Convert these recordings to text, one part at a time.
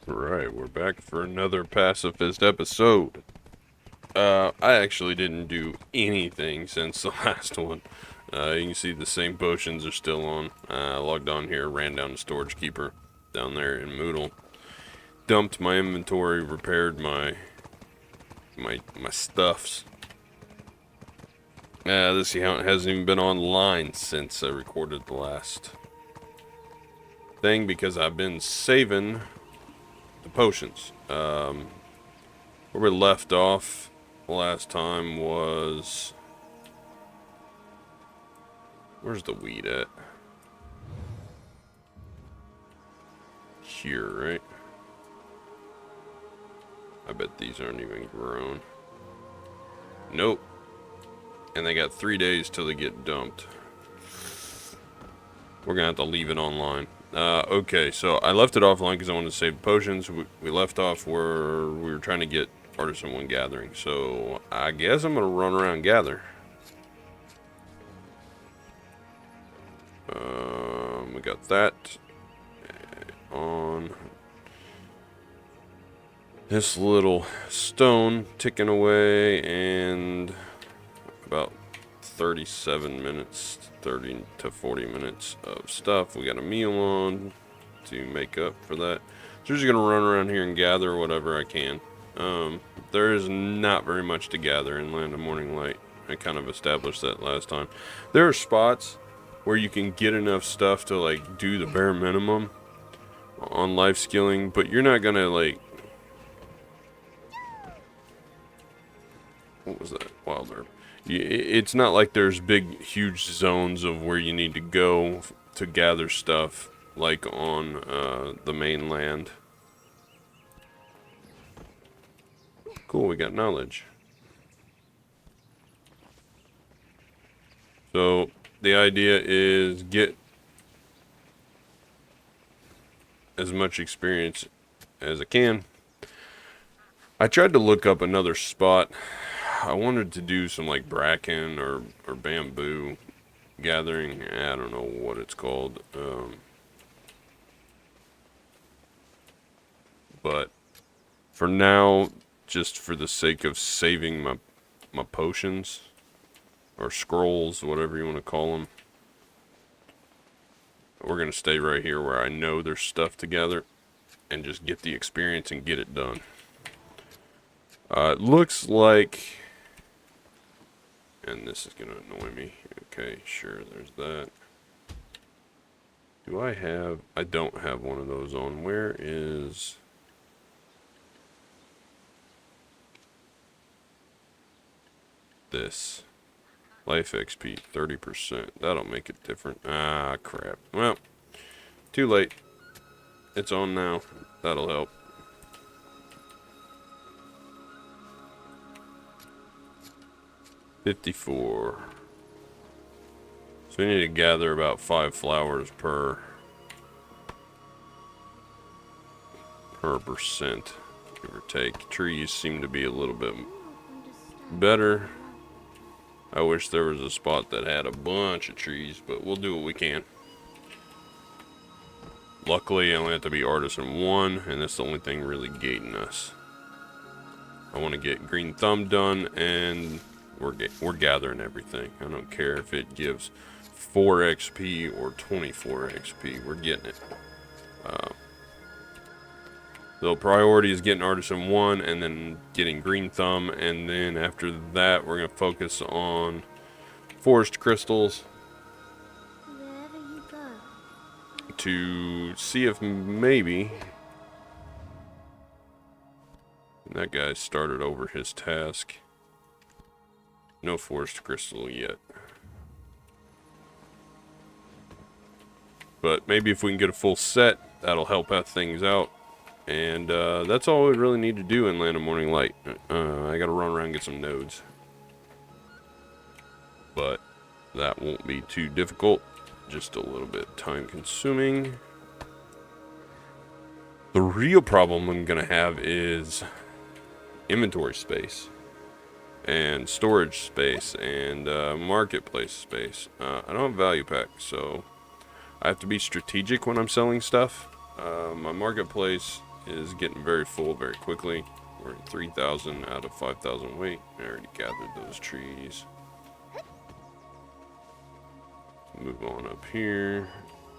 Right, we're back for another Pacifist episode. I actually didn't do anything since the last one. You can see the same potions are still on. I logged on here, ran down to Storage Keeper down there in Moodle, dumped my inventory, repaired my stuffs. This account hasn't even been online since I recorded the last thing because I've been saving the potions. Where we left off last time was... Where's the weed at? Here, right? I bet these aren't even grown. Nope. And they got 3 days till they get dumped. We're gonna have to leave it online. Okay, so I left it offline because I wanted to save potions. We left off where we were trying to get Artisan 1 gathering. So I guess I'm gonna run around and gather. We got that on this little stone ticking away, and about 37 minutes, 30 to 40 minutes of stuff. We got a meal on to make up for that. So we're just gonna run around here and gather whatever I can. There is not very much to gather in Land of Morning Light. I kind of established that last time. There are spots where you can get enough stuff to like do the bare minimum on life skilling, but you're not gonna like... What was that? Wild herb. It's not like there's big, huge zones of where you need to go to gather stuff like on the mainland. Cool, we got knowledge. So the idea is get as much experience as I can. I tried to look up another spot. I wanted to do some like bracken or bamboo gathering. I don't know what it's called. But for now, just for the sake of saving my potions or scrolls, whatever you want to call them, we're gonna stay right here where I know there's stuff to gather and just get the experience and get it done. It looks like, and this is gonna annoy me. Okay, sure, there's that. Do I have... I don't have one of those on. Where is... this? Life XP, 30%. That'll make it different. Ah, crap. Well, too late. It's on now. That'll help. $54. So we need to gather about 5 flowers per percent, give or take. Trees seem to be a little bit better. I wish there was a spot that had a bunch of trees, but we'll do what we can. Luckily, I only have to be Artisan 1, and that's the only thing really gating us. I want to get Green Thumb done, and we're gathering everything. I don't care if it gives 4 XP or 24 XP. We're getting it. The priority is getting Artisan 1 and then getting Green Thumb, and then after that we're going to focus on forest crystals to see if maybe... That guy started over his task. No forest crystal yet. But maybe if we can get a full set, that'll help out things out. And that's all we really need to do in Land of Morning Light. I gotta run around and get some nodes. But that won't be too difficult. Just a little bit time consuming. The real problem I'm gonna have is inventory space. And storage space. And marketplace space. I don't have value pack, so I have to be strategic when I'm selling stuff. My marketplace is getting very full very quickly. We're at 3,000 out of 5,000 weight. I already gathered those trees. Move on up here.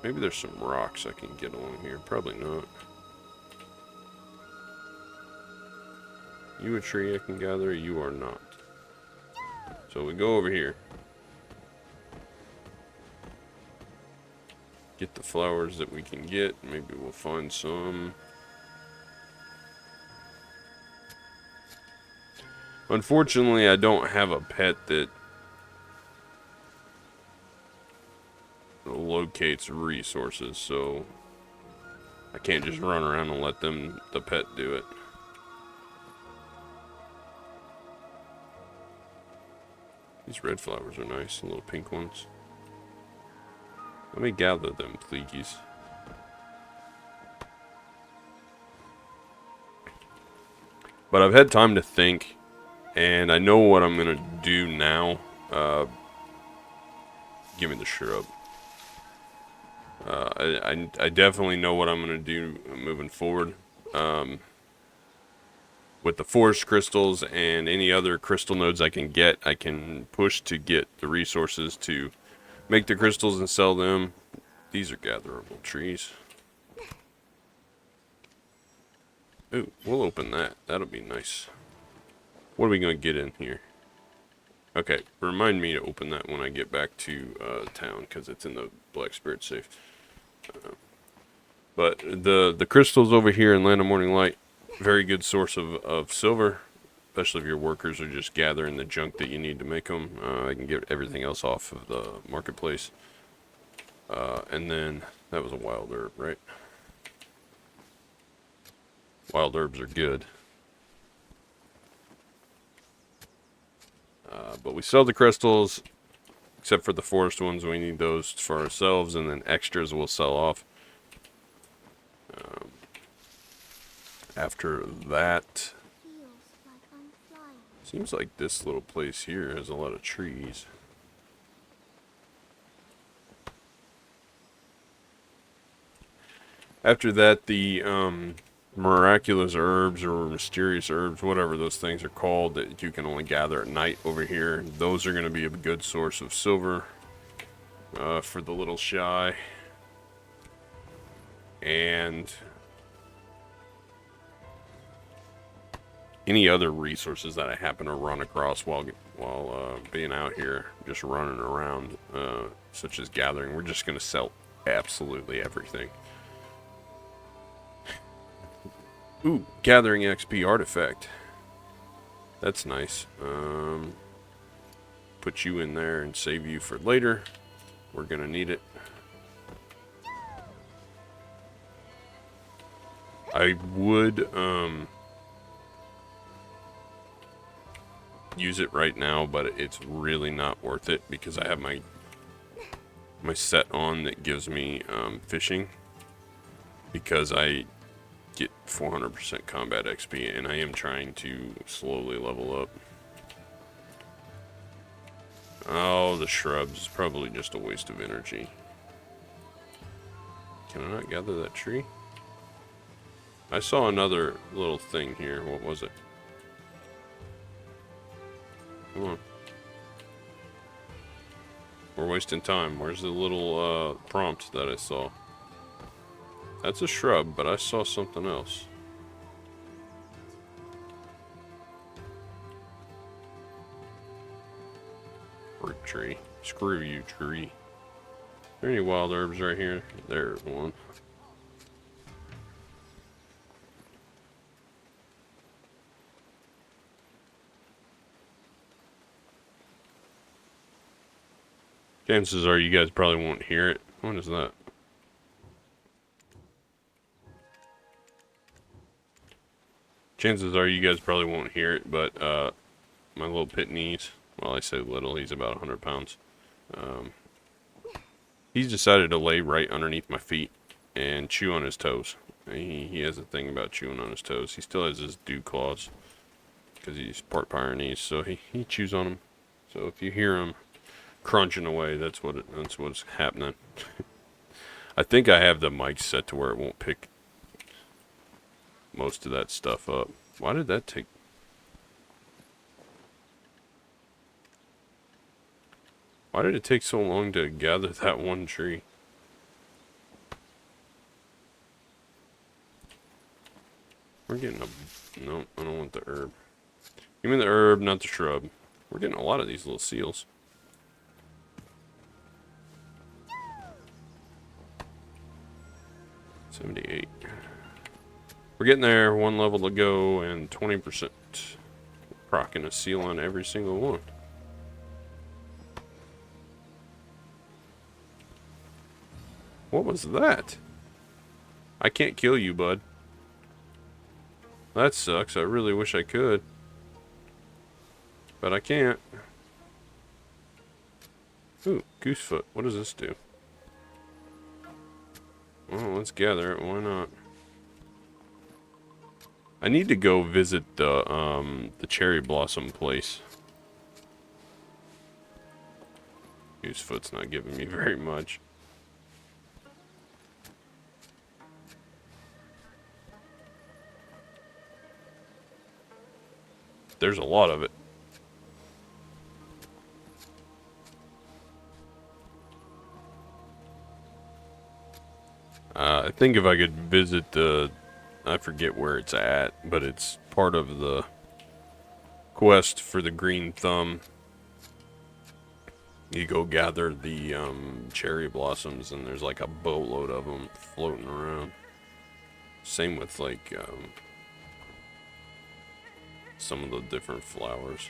Maybe there's some rocks I can get along here. Probably not. You a tree I can gather? You are not. So we go over here. Get the flowers that we can get. Maybe we'll find some. Unfortunately, I don't have a pet that locates resources, so I can't just run around and let the pet do it. These red flowers are nice, the little pink ones. Let me gather them, please. But I've had time to think, and I know what I'm gonna do now. Give me the shrub. I definitely know what I'm gonna do moving forward. With the forest crystals and any other crystal nodes I can get, I can push to get the resources to make the crystals and sell them. These are gatherable trees. Ooh, we'll open that. That'll be nice. What are we going to get in here? Okay, remind me to open that when I get back to town, because it's in the Black Spirit safe. But the crystals over here in Land of Morning Light, very good source of silver, especially if your workers are just gathering the junk that you need to make them. I can get everything else off of the marketplace. And then, that was a wild herb, right? Wild herbs are good. But we sell the crystals, except for the forest ones. We need those for ourselves, and then extras we'll sell off. After that, seems like this little place here has a lot of trees. After that, the miraculous herbs or mysterious herbs, whatever those things are called, that you can only gather at night over here, those are going to be a good source of silver for the little shy. And any other resources that I happen to run across while being out here, just running around, such as gathering. We're just going to sell absolutely everything. Ooh, gathering XP artifact. That's nice. Put you in there and save you for later. We're gonna need it. I would use it right now, but it's really not worth it because I have my set on that gives me fishing, because I get 400% combat XP, and I am trying to slowly level up. Oh, the shrubs is probably just a waste of energy. Can I not gather that tree? I saw another little thing here. What was it? Come on. We're wasting time. Where's the little prompt that I saw? That's a shrub, but I saw something else. Fruit tree. Screw you, tree. Are there any wild herbs right here? There's one. Chances are you guys probably won't hear it. What is that? Chances are you guys probably won't hear it, but my little pitney's, well, I say little, he's about 100 pounds. He's decided to lay right underneath my feet and chew on his toes. He has a thing about chewing on his toes. He still has his dew claws because he's part Pyrenees, so he chews on them. So if you hear him crunching away, that's what's happening. I think I have the mic set to where it won't pick most of that stuff up. Why did that take... Why did it take so long to gather that one tree? We're getting a... No, I don't want the herb. Give me the herb, not the shrub. We're getting a lot of these little seals. $78. We're getting there. One level to go and 20%. Procking a seal on every single one. What was that? I can't kill you, bud. That sucks. I really wish I could. But I can't. Ooh, goosefoot. What does this do? Well, let's gather it. Why not? I need to go visit the cherry blossom place. Goosefoot's not giving me very much. There's a lot of it. I think if I could visit the... I forget where it's at, but it's part of the quest for the green thumb. You go gather the cherry blossoms, and there's like a boatload of them floating around. Same with like some of the different flowers.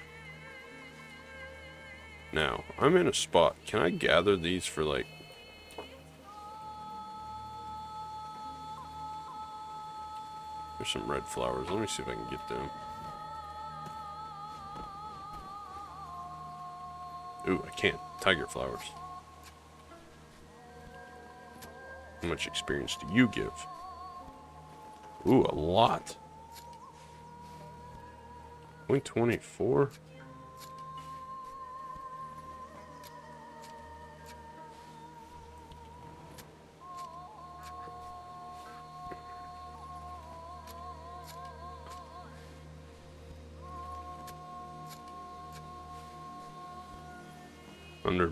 Now, I'm in a spot. Can I gather these for like... There's some red flowers. Let me see if I can get them. Ooh, I can't. Tiger flowers. How much experience do you give? Ooh, a lot. 0.24?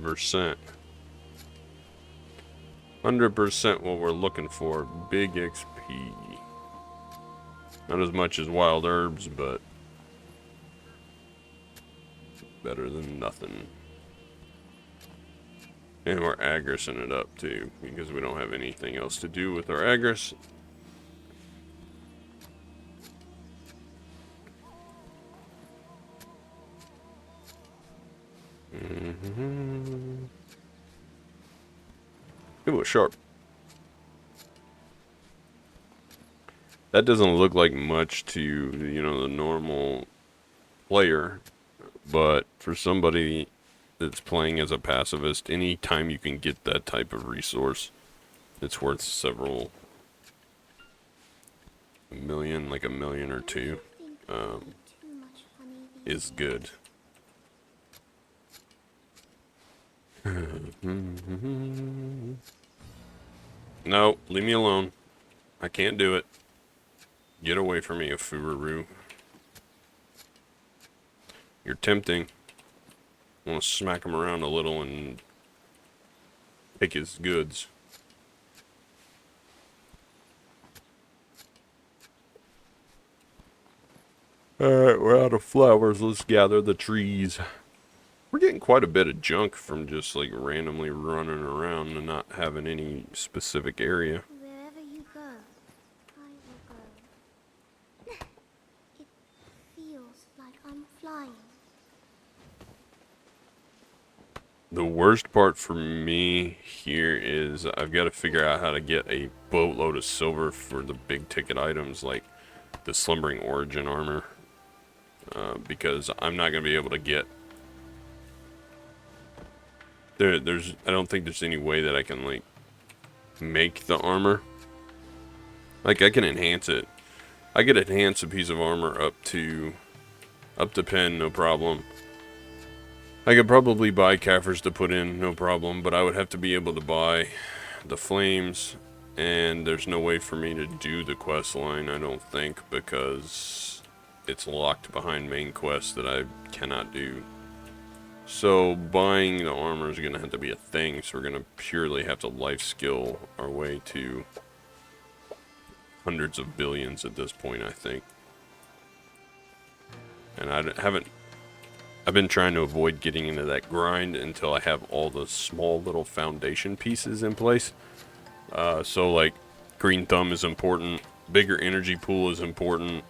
%. 100% what we're looking for. Big XP. Not as much as wild herbs, but better than nothing. And we're aggressing it up too, because we don't have anything else to do with our aggress. It was sharp. That doesn't look like much to, you know, the normal player, but for somebody that's playing as a pacifist, any time you can get that type of resource, it's worth several million, like a million or two, is good. No, leave me alone. I can't do it. Get away from me, Fururu. You're tempting. I want to smack him around a little and take his goods. Alright, we're out of flowers. Let's gather the trees. We're getting quite a bit of junk from just like randomly running around and not having any specific area. Wherever you go, I will go. It feels like I'm flying. The worst part for me here is I've got to figure out how to get a boatload of silver for the big ticket items like the Slumbering Origin armor. Because I'm not going to be able to get... I don't think there's any way that I can, like, make the armor. Like, I can enhance it. I could enhance a piece of armor up to 10, no problem. I could probably buy Kafirs to put in, no problem, but I would have to be able to buy the flames and there's no way for me to do the quest line, I don't think, because it's locked behind main quest that I cannot do. So buying the armor is going to have to be a thing, so we're going to purely have to life skill our way to hundreds of billions at this point, I think. And I've been trying to avoid getting into that grind until I have all the small little foundation pieces in place. So like green thumb is important, bigger energy pool is important,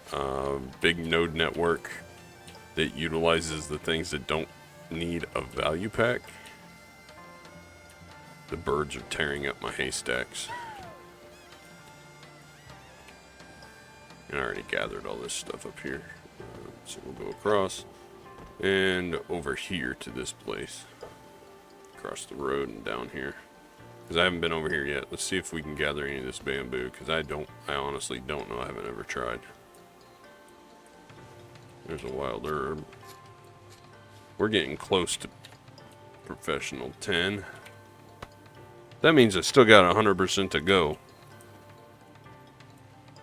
big node network that utilizes the things that don't need a value pack. The birds are tearing up my haystacks. And I already gathered all this stuff up here. So we'll go across and over here to this place. Across the road and down here. Because I haven't been over here yet. Let's see if we can gather any of this bamboo. Because I honestly don't know. I haven't ever tried. There's a wild herb. We're getting close to professional 10. That means I still got 100% to go.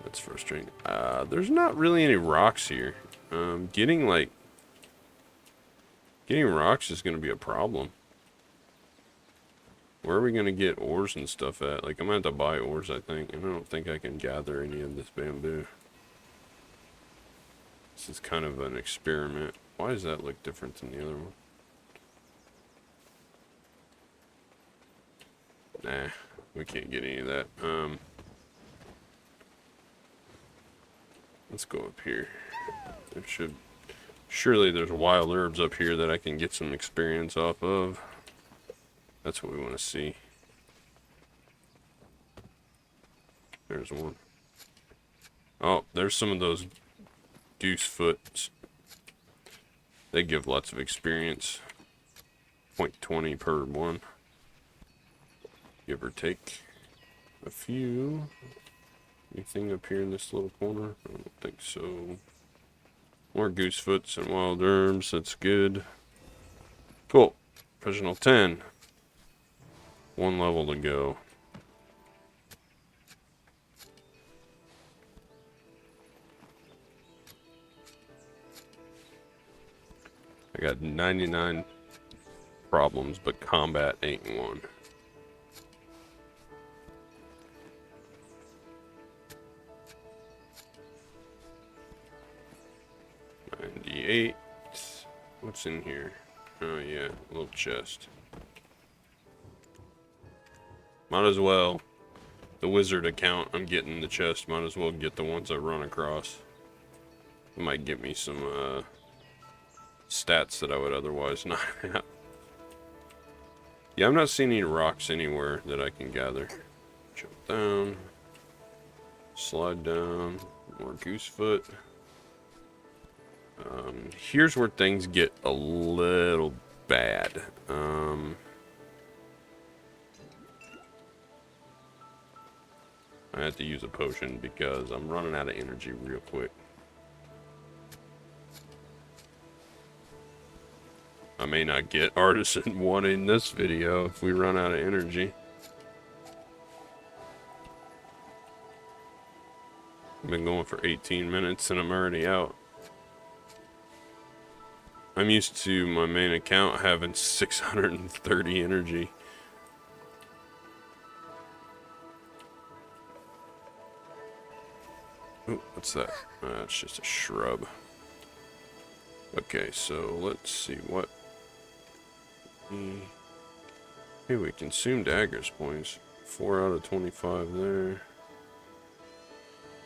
That's frustrating. There's not really any rocks here. Getting rocks is going to be a problem. Where are we going to get ores and stuff at? Like, I'm going to have to buy ores, I think. And I don't think I can gather any of this bamboo. This is kind of an experiment. Why does that look different than the other one? Nah, we can't get any of that. Let's go up here. Surely there's wild herbs up here that I can get some experience off of. That's what we want to see. There's one. Oh, there's some of those goose foots. They give lots of experience. 0.20 per one. Give or take a few. Anything up here in this little corner? I don't think so. More goosefoots and wild herbs. That's good. Cool. Professional 10. One level to go. I got 99 problems, but combat ain't one. $98. What's in here? Oh yeah, a little chest. Might as well. The wizard account, I'm getting the chest. Might as well get the ones I run across. It might get me some stats that I would otherwise not have. Yeah, I'm not seeing any rocks anywhere that I can gather. Jump down. Slide down. More goosefoot. Here's where things get a little bad. I have to use a potion because I'm running out of energy real quick. I may not get Artisan 1 in this video if we run out of energy. I've been going for 18 minutes and I'm already out. I'm used to my main account having 630 energy. Ooh, what's that? It's just a shrub. Okay, so let's see what. Hey, we consumed Agris points. 4 out of 25 there.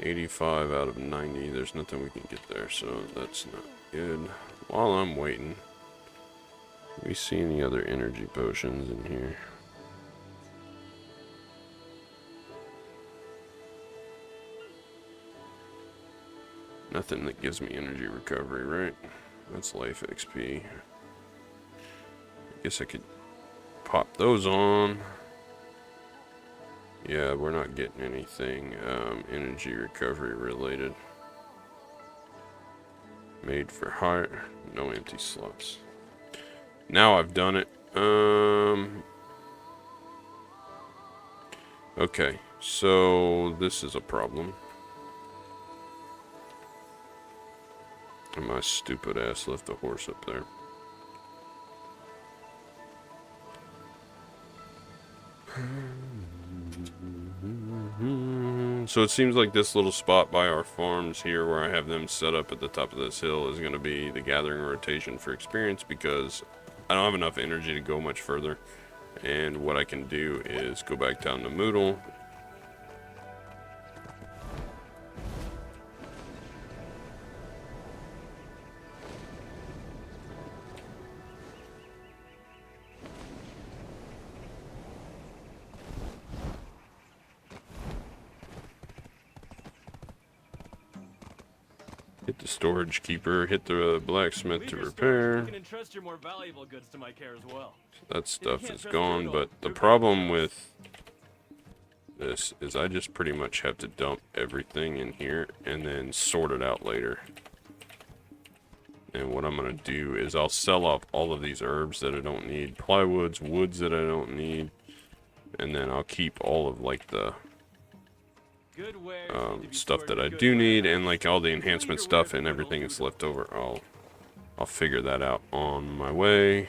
85 out of 90. There's nothing we can get there, so that's not good. While I'm waiting, do we see any other energy potions in here? Nothing that gives me energy recovery, right? That's life XP. I guess I could pop those on. Yeah, we're not getting anything energy recovery related. Made for hire. No empty slots. Now I've done it. Okay, So this is a problem. And my stupid ass left the horse up there. So it seems like this little spot by our farms here where I have them set up at the top of this hill is going to be the gathering rotation for experience, because I don't have enough energy to go much further. And what I can do is go back down to Moodle. Hit the storage keeper, hit the blacksmith to repair. You can entrust your more valuable goods to my care as well. That stuff is gone, but the problem with this is I just pretty much have to dump everything in here and then sort it out later. And what I'm going to do is I'll sell off all of these herbs that I don't need, plywoods, woods that I don't need, and then I'll keep all of like the stuff that I do need, and like all the enhancement stuff and everything that's left over. I'll figure that out on my way.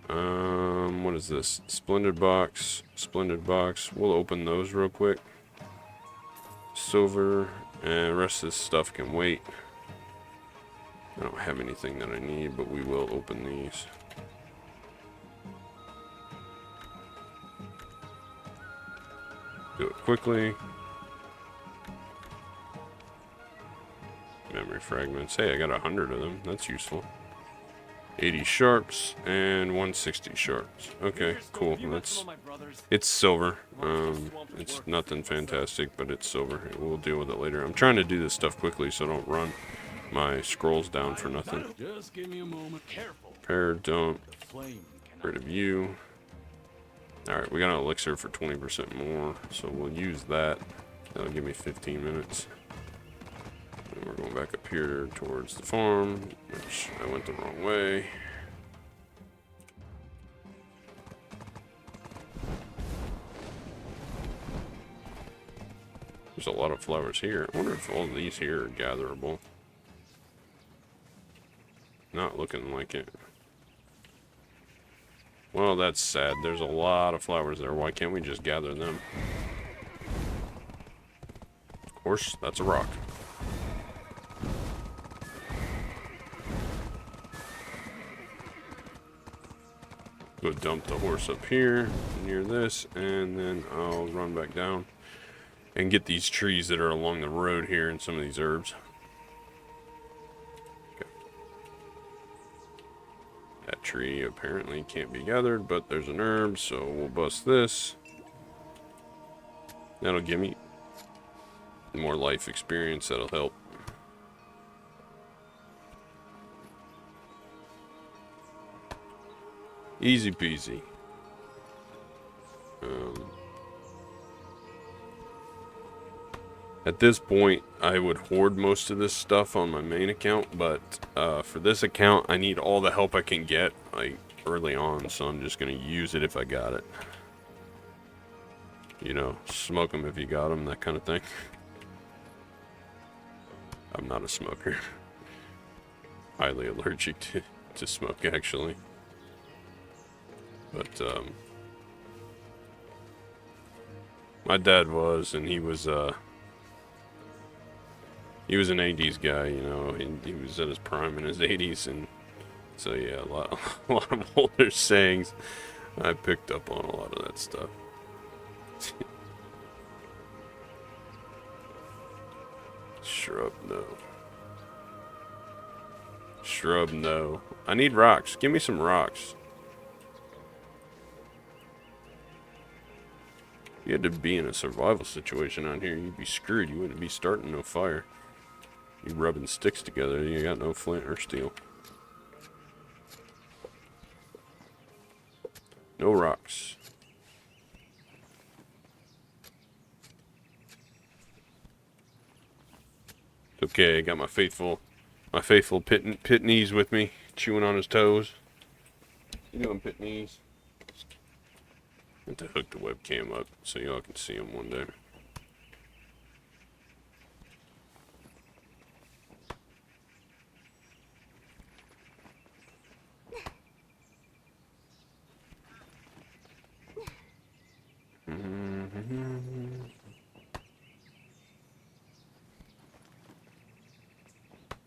What is this? Splendid box. We'll open those real quick. Silver, and the rest of this stuff can wait. I don't have anything that I need, but we will open these. Do it quickly. Memory fragments. Hey, I got 100 of them. That's useful. 80 sharps and 160 sharps. Okay, cool. It's silver. It's nothing fantastic, but it's silver. We'll deal with it later. I'm trying to do this stuff quickly so I don't run my scrolls down for nothing. Just give me a moment. Careful. Repair, dump. Rid of you. Alright, we got an elixir for 20% more, so we'll use that. That'll give me 15 minutes. And we're going back up here towards the farm, which I went the wrong way. There's a lot of flowers here. I wonder if all of these here are gatherable. Not looking like it. Well, that's sad. There's a lot of flowers there. Why can't we just gather them? Of course, that's a rock. Go dump the horse up here near this, and then I'll run back down and get these trees that are along the road here and some of these herbs. That tree apparently can't be gathered, but there's an herb, so we'll bust this. That'll give me more life experience, that'll help. Easy peasy. At this point, I would hoard most of this stuff on my main account, but for this account, I need all the help I can get, like, early on, so I'm just going to use it if I got it. You know, smoke them if you got them, that kind of thing. I'm not a smoker. Highly allergic to smoke, actually. But, my dad was, and he was an 80s guy, you know, and he was at his prime in his 80s, and so yeah, a lot of older sayings. I picked up on a lot of that stuff. Shrub, no. Shrub, no. I need rocks. Give me some rocks. If you had to be in a survival situation out here, you'd be screwed. You wouldn't be starting no fire. You rubbing sticks together, you got no flint or steel. No rocks. It's okay, I got my faithful Pitney's with me, chewing on his toes. You doing, Pitney's? And to hook the webcam up so y'all can see them one day.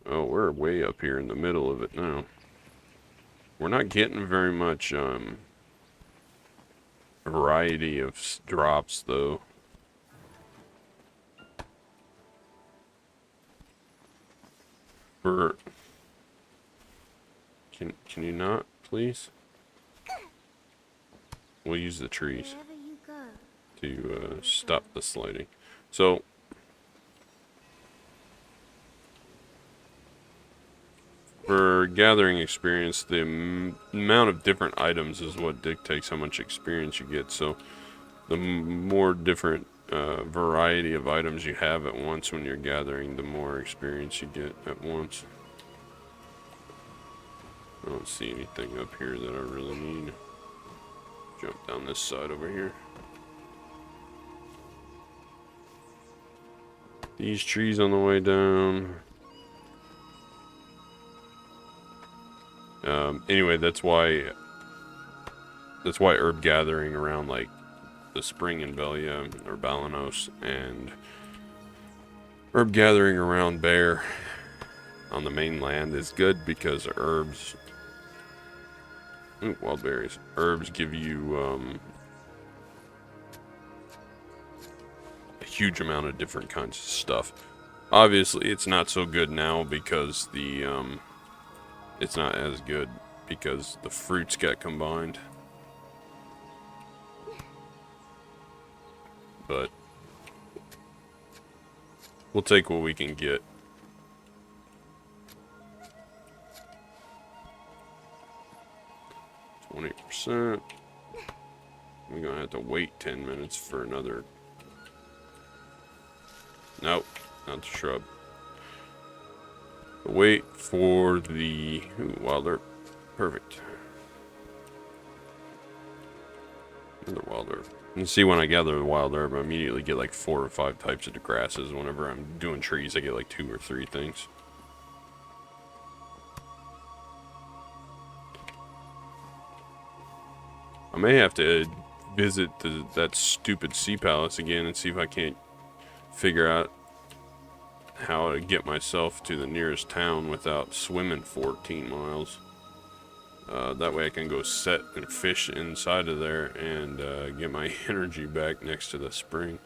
Oh, we're way up here in the middle of it now. We're not getting very much variety of drops though. For can you not, please? We'll use the trees Wherever you go. to stop the sliding. So for gathering experience, the amount of different items is what dictates how much experience you get. So the more different variety of items you have at once when you're gathering, the more experience you get at once. I don't see anything up here that I really need. Jump down this side over here. These trees on the way down. Anyway, that's why herb gathering around like the spring in Velia or Balanos, and herb gathering around Bear on the mainland is good because herbs. Ooh, wild berries. Herbs give you a huge amount of different kinds of stuff. Obviously, it's not so good now because the it's not as good because the fruits got combined. But we'll take what we can get. %. We're gonna have to wait 10 minutes for another. Nope, not the shrub. Wait for the wild herb. Perfect. Another wild herb. And see, when I gather the wild herb, I immediately get like 4 or 5 types of grasses. Whenever I'm doing trees, I get like 2 or 3 things. I may have to visit that stupid sea palace again and see if I can't figure out how to get myself to the nearest town without swimming 14 miles. That way I can go set and fish inside of there and get my energy back next to the spring.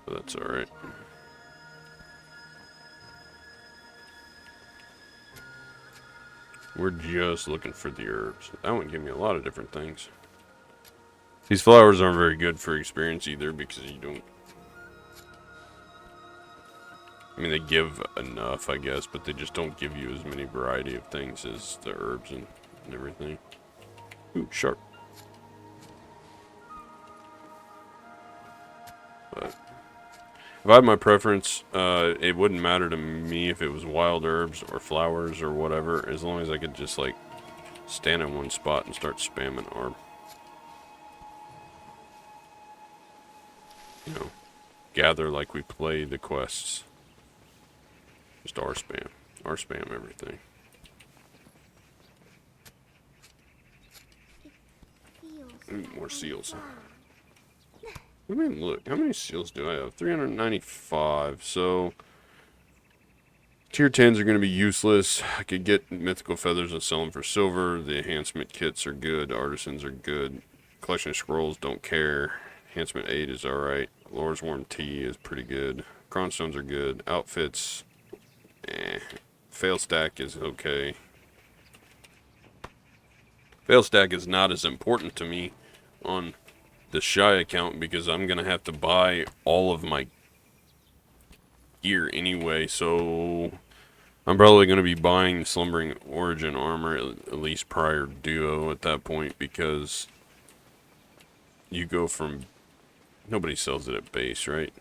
But that's alright. We're just looking for the herbs. That one gave me a lot of different things. These flowers aren't very good for experience either because you don't... I mean, they give enough, I guess, but they just don't give you as many variety of things as the herbs and everything. Ooh, sharp. But if I had my preference, it wouldn't matter to me if it was wild herbs or flowers or whatever, as long as I could just, like, stand in one spot and start spamming orb. You know, gather like we play the quests. Just R spam. R spam everything. Ooh, more seals. I mean, look, how many seals do I have? 395, so... Tier 10s are going to be useless. I could get mythical feathers and sell them for silver. The enhancement kits are good. Artisans are good. Collection of scrolls, don't care. Enhancement 8 is alright. Lore's Worm Tea is pretty good. Cronstones are good. Outfits, Fail stack is okay. Fail stack is not as important to me on the Shy account because I'm going to have to buy all of my gear anyway, so I'm probably going to be buying Slumbering Origin armor at least prior to Duo at that point, because you go from... Nobody sells it at base, right?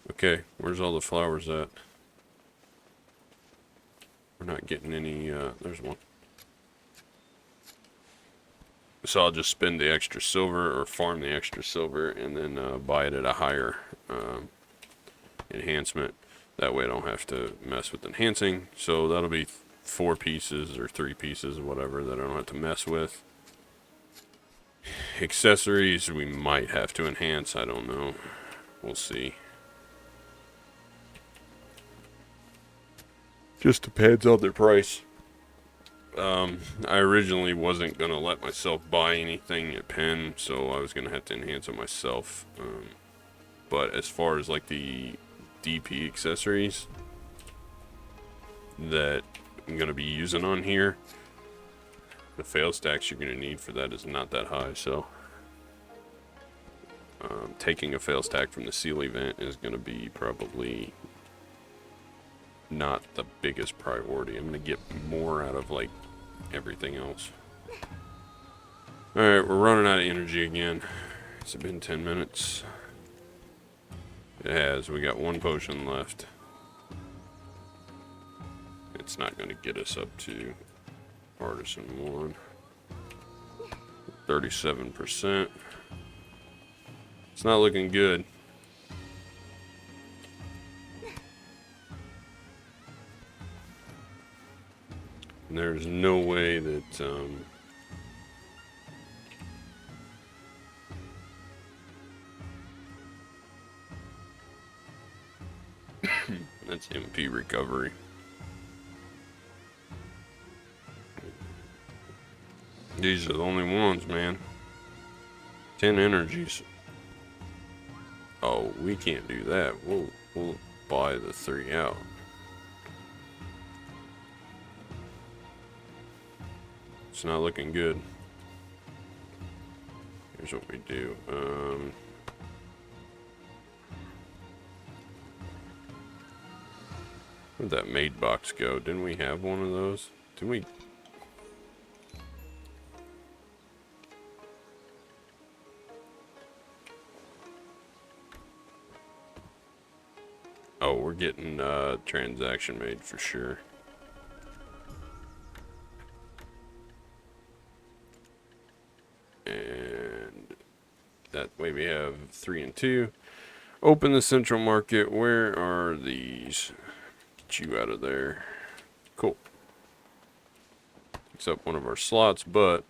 Okay, where's all the flowers at? We're not getting any, there's one. So I'll just spend the extra silver or farm the extra silver and then buy it at a higher enhancement. That way I don't have to mess with enhancing. So that'll be 4 pieces or 3 pieces, whatever, that I don't have to mess with. Accessories we might have to enhance, I don't know. We'll see. Just depends on their price. I originally wasn't going to let myself buy anything at Penn, so I was going to have to enhance it myself. But as far as like the DP accessories that I'm going to be using on here, the fail stacks you're going to need for that is not that high, so taking a fail stack from the seal event is going to be probably not the biggest priority. I'm going to get more out of like everything else. Alright, we're running out of energy again. It's been 10 minutes. It has. We got 1 potion left. It's not going to get us up to Artisan 1. 37%. It's not looking good. And there's no way that that's MP recovery. These are the only ones, man. 10 energies. Oh, we can't do that. We'll buy the 3 out. It's not looking good. Here's what we do. Where'd that maid box go? Didn't we have one of those? Didn't we? Oh, we're getting transaction made for sure. And that way we have 3 and 2. Open the central market. Where are these? Get you out of there. Cool. Takes up one of our slots, but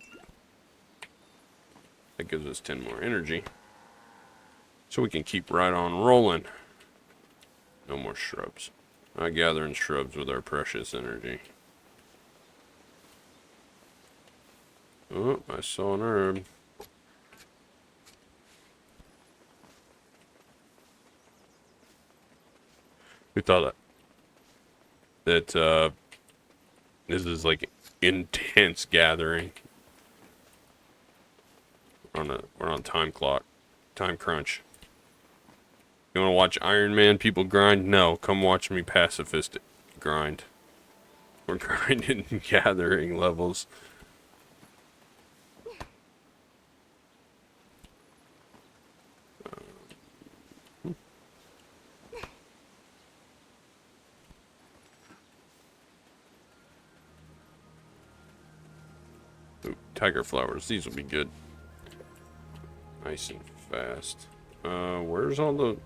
that gives us 10 more energy. So we can keep right on rolling. No more shrubs. Not gathering shrubs with our precious energy. Oh, I saw an herb. Who thought that this is like intense gathering? We're on time clock, time crunch. You want to watch Iron Man people grind? No, come watch me Pacifist grind. We're grinding gathering levels. Ooh, tiger flowers. These will be good. Nice and fast. Where's all the...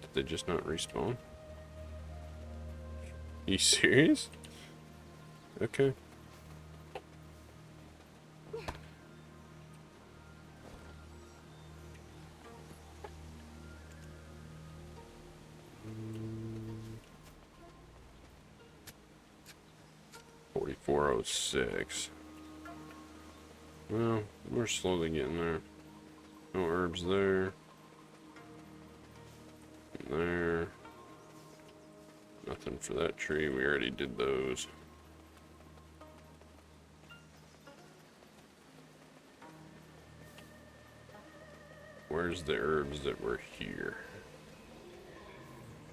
Did they just not respawn? You serious? Okay. $44.06. Well, we're slowly getting there. No herbs there. There. Nothing for that tree. We already did those. Where's the herbs that were here?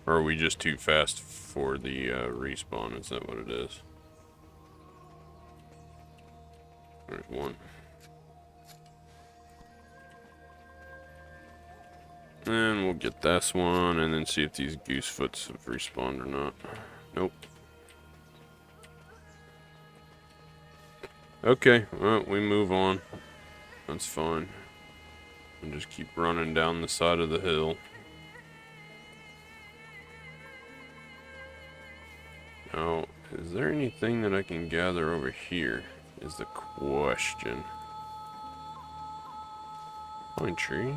Or are we just too fast for the respawn? Is that what it is? There's one. And we'll get this one and then see if these goosefoots have respawned or not. Nope. Okay, well, we move on. That's fine. And just keep running down the side of the hill. Now, is there anything that I can gather over here? Is the question. Pine tree?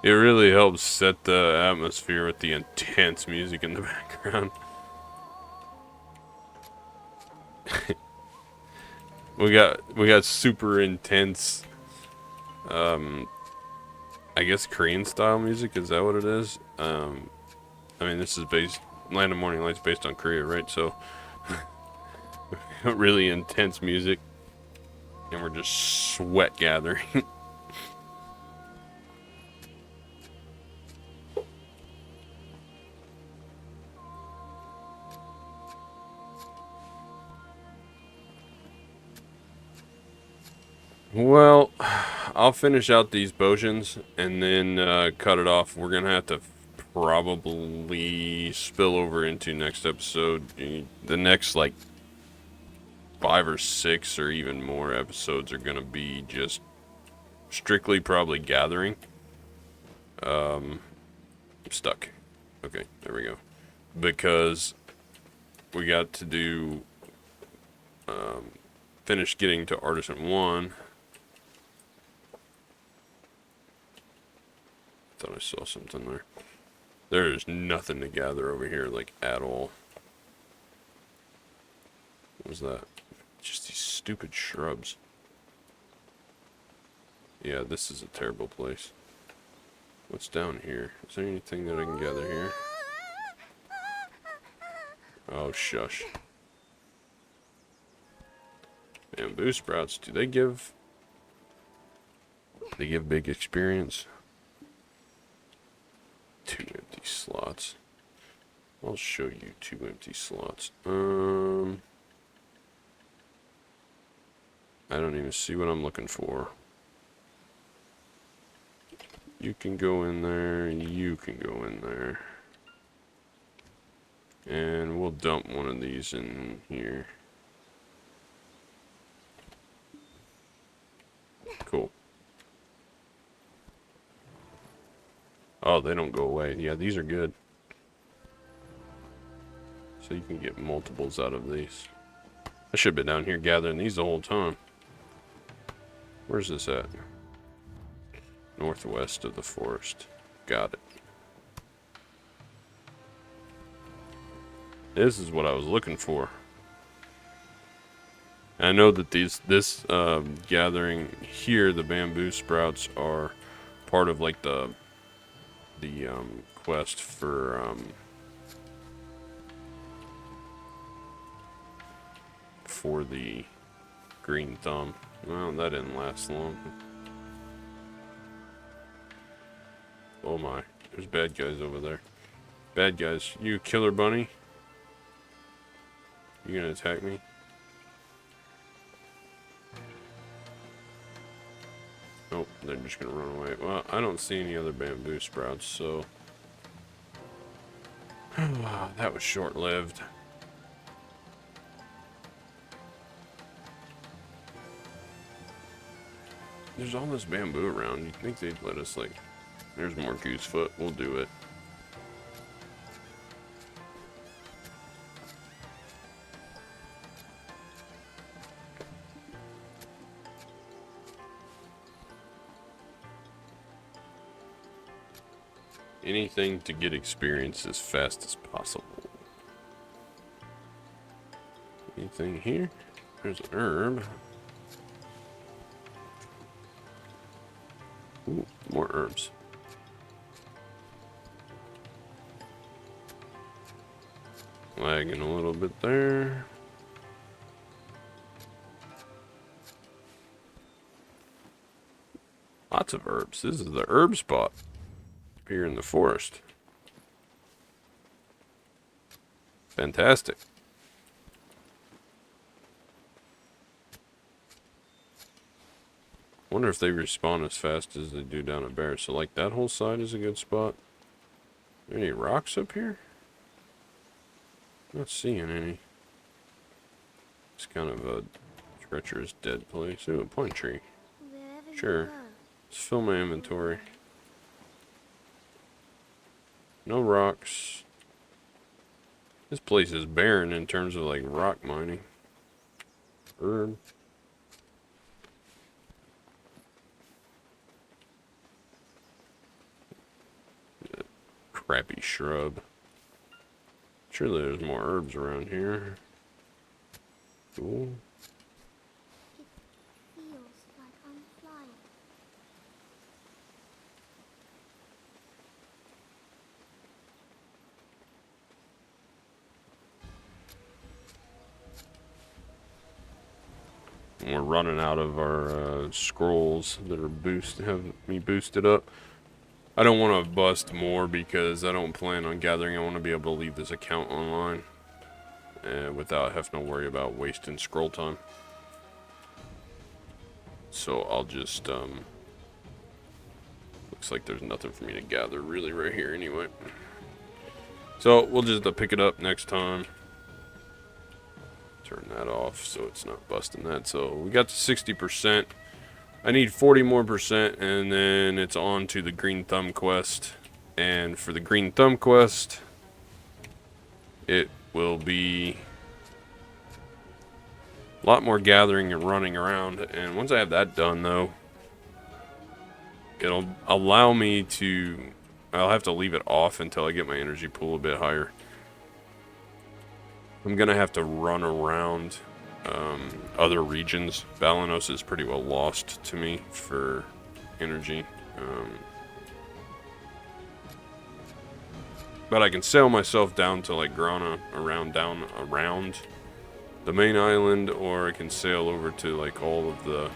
It really helps set the atmosphere with the intense music in the background. We got super intense, I guess Korean style music, is that what it is? I mean, this is based, Land of Morning Light's based on Korea, right? So really intense music, and we're just sweat gathering. Well, I'll finish out these potions and then cut it off. We're gonna have to probably spill over into next episode. The next like 5 or 6 or even more episodes are gonna be just strictly probably gathering. I'm stuck. Okay, there we go. Because we got to do finish getting to Artisan 1. Thought I saw something there. There is nothing to gather over here, like, at all. What was that? Just these stupid shrubs. Yeah, this is a terrible place. What's down here? Is there anything that I can gather here? Oh, shush. Bamboo sprouts, do they give... They give big experience? 2 empty slots. I'll show you 2 empty slots. I don't even see what I'm looking for. You can go in there, you can go in there. And we'll dump one of these in here. Cool. Oh, they don't go away. Yeah, these are good. So you can get multiples out of these. I should have been down here gathering these the whole time. Where's this at? Northwest of the forest. Got it. This is what I was looking for. I know that this gathering here, the bamboo sprouts, are part of like the quest for the green thumb. Well, that didn't last long. Oh my, there's bad guys over there. Bad guys, you killer bunny? You gonna attack me? Nope, they're just gonna run away. Well, I don't see any other bamboo sprouts, so... that was short-lived. There's all this bamboo around. You'd think they'd let us, like... There's more goosefoot. We'll do it. Anything to get experience as fast as possible. Anything here? There's an herb. Ooh, more herbs. Lagging a little bit there. Lots of herbs. This is the herb spot here in the forest. Fantastic. Wonder if they respawn as fast as they do down at Bear. So like that whole side is a good spot. Any rocks up here? Not seeing any. It's kind of a treacherous dead place. Ooh, a pine tree. Wherever you Sure. go, Let's fill my inventory. No rocks. This place is barren in terms of like rock mining. Herb. Crappy shrub. Surely there's more herbs around here. Cool. it feels like I'm flying. We're running out of our scrolls that are have me boosted up. I don't want to bust more because I don't plan on gathering. I want to be able to leave this account online without having to worry about wasting scroll time. So I'll just, looks like there's nothing for me to gather really right here anyway. So we'll just pick it up next time. Turn that off so it's not busting that. So we got to 60%. I need 40 more percent, and then it's on to the Green Thumb quest. And for the Green Thumb quest, it will be a lot more gathering and running around. And once I have that done, though, it'll allow me to... I'll have to leave it off until I get my energy pool a bit higher. I'm going to have to run around other regions. Balanos is pretty well lost to me for energy. But I can sail myself down to like Grana, down around the main island, or I can sail over to like all of the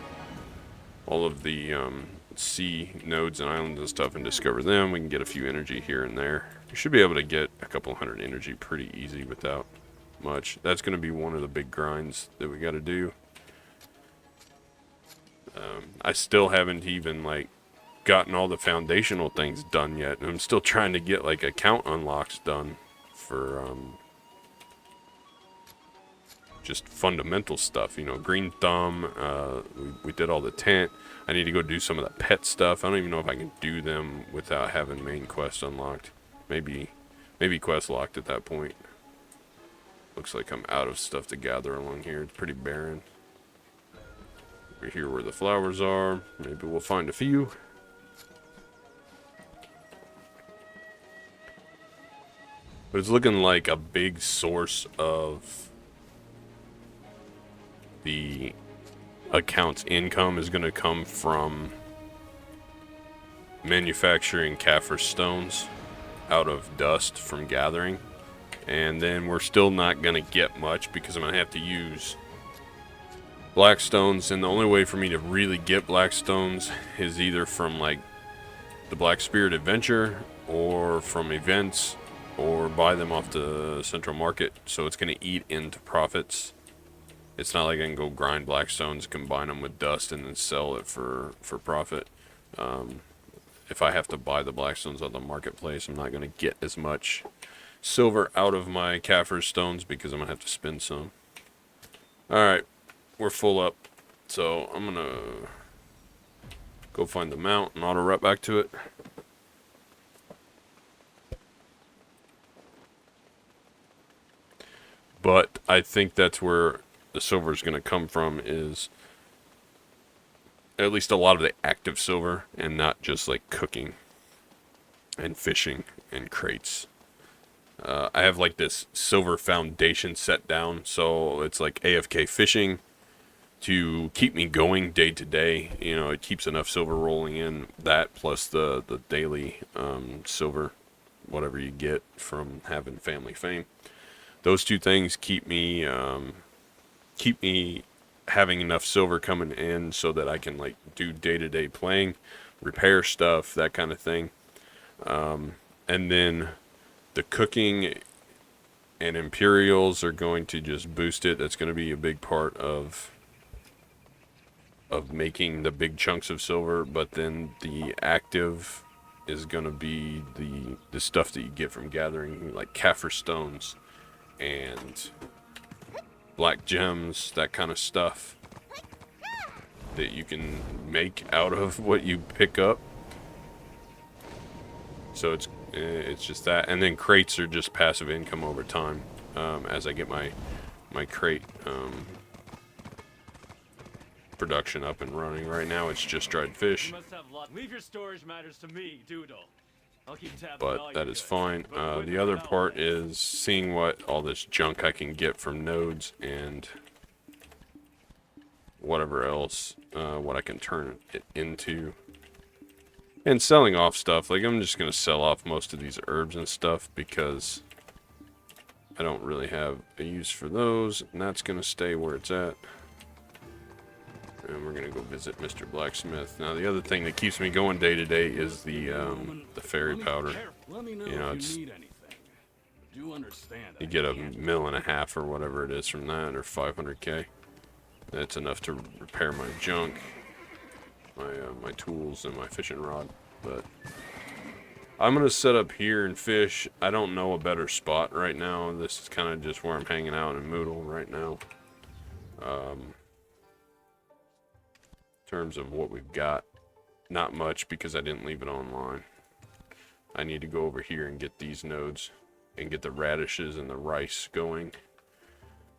sea nodes and islands and stuff and discover them. We can get a few energy here and there. We should be able to get a couple hundred energy pretty easy without much. That's going to be one of the big grinds that we got to do. I still haven't even like gotten all the foundational things done yet. I'm still trying to get like account unlocks done for just fundamental stuff, you know. Green Thumb, we did all the tent. I need to go do some of the pet stuff. I don't even know if I can do them without having main quest unlocked. Maybe quest locked at that point. Looks like I'm out of stuff to gather along here. It's pretty barren. We're here where the flowers are. Maybe we'll find a few. But it's looking like a big source of the account's income is going to come from manufacturing Kaffir stones out of dust from gathering. And then we're still not going to get much because I'm going to have to use black stones. And the only way for me to really get black stones is either from like the Black Spirit Adventure or from events or buy them off the central market. So it's going to eat into profits. It's not like I can go grind black stones, combine them with dust, and then sell it for profit. If I have to buy the black stones on the marketplace, I'm not going to get as much silver out of my Kaffir stones because I'm going to have to spend some. Alright, we're full up. So I'm going to go find the mount and auto rep back to it. But I think that's where the silver is going to come from, is at least a lot of the active silver and not just like cooking and fishing and crates. I have like this silver foundation set down, so it's like AFK fishing to keep me going day to day. You know, it keeps enough silver rolling in, that plus the daily silver, whatever you get from having family fame. Those two things keep me having enough silver coming in so that I can like do day-to-day playing, repair stuff, that kind of thing. And then the cooking and Imperials are going to just boost it. That's going to be a big part of making the big chunks of silver. But then the active is gonna be the stuff that you get from gathering like kaffir stones and black gems, that kind of stuff that you can make out of what you pick up. So it's just that, and then crates are just passive income over time as I get my crate production up and running. Right now it's just dried fish, You must have lot. Leave your storage matters to me, Doodle. I'll keep tabs on but all that your is goods. fine. But quit The other without part me. is seeing what all this junk I can get from nodes and whatever else, what I can turn it into. And selling off stuff. Like, I'm just going to sell off most of these herbs and stuff because I don't really have a use for those. And that's going to stay where it's at. And we're going to go visit Mr. Blacksmith. Now, the other thing that keeps me going day to day is the fairy powder. Let me know You know, if it's, you need anything. Do understand you I get a can't- 1.5 mil or whatever it is from that, or 500k. That's enough to repair my junk, my tools, and my fishing rod. But I'm gonna set up here and fish. I don't know a better spot right now. This is kind of just where I'm hanging out in Moodle right now. In terms of what we've got, not much because I didn't leave it online. I need to go over here and get these nodes and get the radishes and the rice going.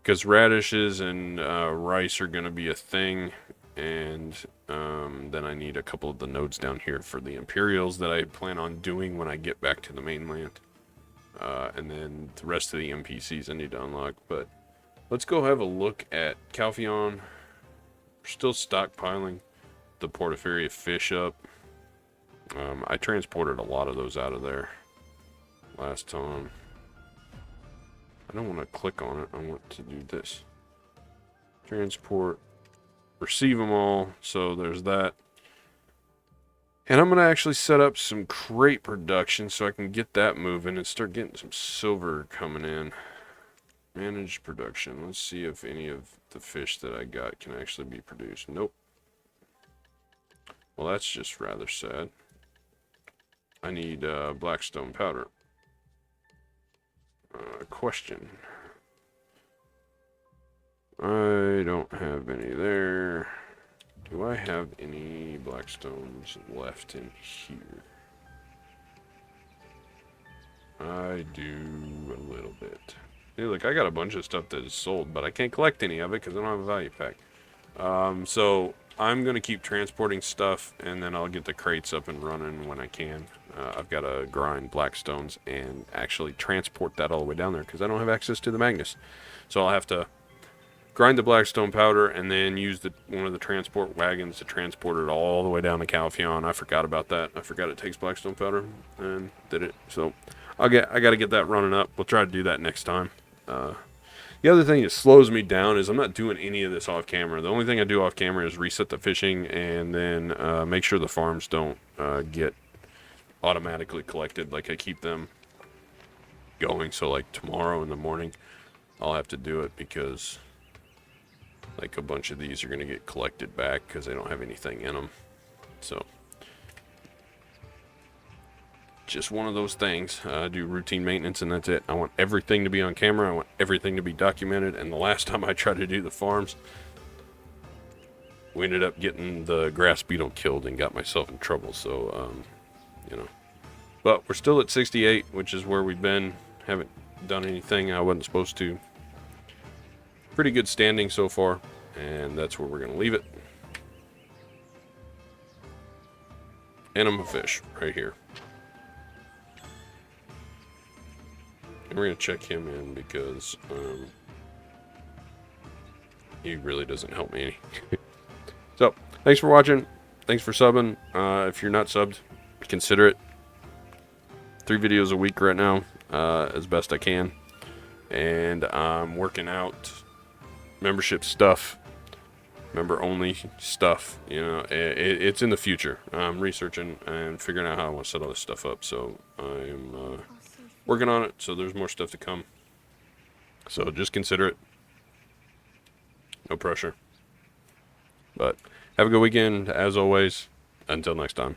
Because radishes and rice are going to be a thing, and then I need a couple of the nodes down here for the Imperials that I plan on doing when I get back to the mainland. And then the rest of the NPCs I need to unlock. But let's go have a look at Calpheon. We're still stockpiling the Portaferia fish up. I transported a lot of those out of there last time. I don't want to click on it. I want to do this. Transport. Receive them all. So there's that. And I'm going to actually set up some crate production so I can get that moving and start getting some silver coming in. Manage production. Let's see if any of the fish that I got can actually be produced. Nope. Well, that's just rather sad. I need blackstone powder. Question. I don't have any there. Do I have any blackstones left in here? I do a little bit. Hey, look, I got a bunch of stuff that is sold, but I can't collect any of it because I don't have a value pack. So I'm going to keep transporting stuff, and then I'll get the crates up and running when I can. I've got to grind blackstones and actually transport that all the way down there because I don't have access to the Magnus. So I'll have to grind the blackstone powder and then use one of the transport wagons to transport it all the way down to Calpheon. I forgot about that. I forgot it takes blackstone powder and did it. So I got to get that running up. We'll try to do that next time. The other thing that slows me down is I'm not doing any of this off camera. The only thing I do off camera is reset the fishing and then make sure the farms don't get automatically collected. Like, I keep them going, so like tomorrow in the morning I'll have to do it because like a bunch of these are going to get collected back because they don't have anything in them. So just one of those things. I do routine maintenance and that's it. I want everything to be on camera. I want everything to be documented. And the last time I tried to do the farms, we ended up getting the grass beetle killed and got myself in trouble. So, you know, but we're still at 68, which is where we've been. Haven't done anything I wasn't supposed to. Pretty good standing so far, and that's where we're going to leave it. And I'm a fish right here. And we're going to check him in because he really doesn't help me any. So, thanks for watching. Thanks for subbing. If you're not subbed, consider it. 3 videos a week right now, as best I can. And I'm working out membership stuff, member only stuff. You know, it's in the future. I'm researching and figuring out how I want to set all this stuff up. So I'm working on it. So there's more stuff to come. So just consider it. No pressure. But have a good weekend, as always. Until next time.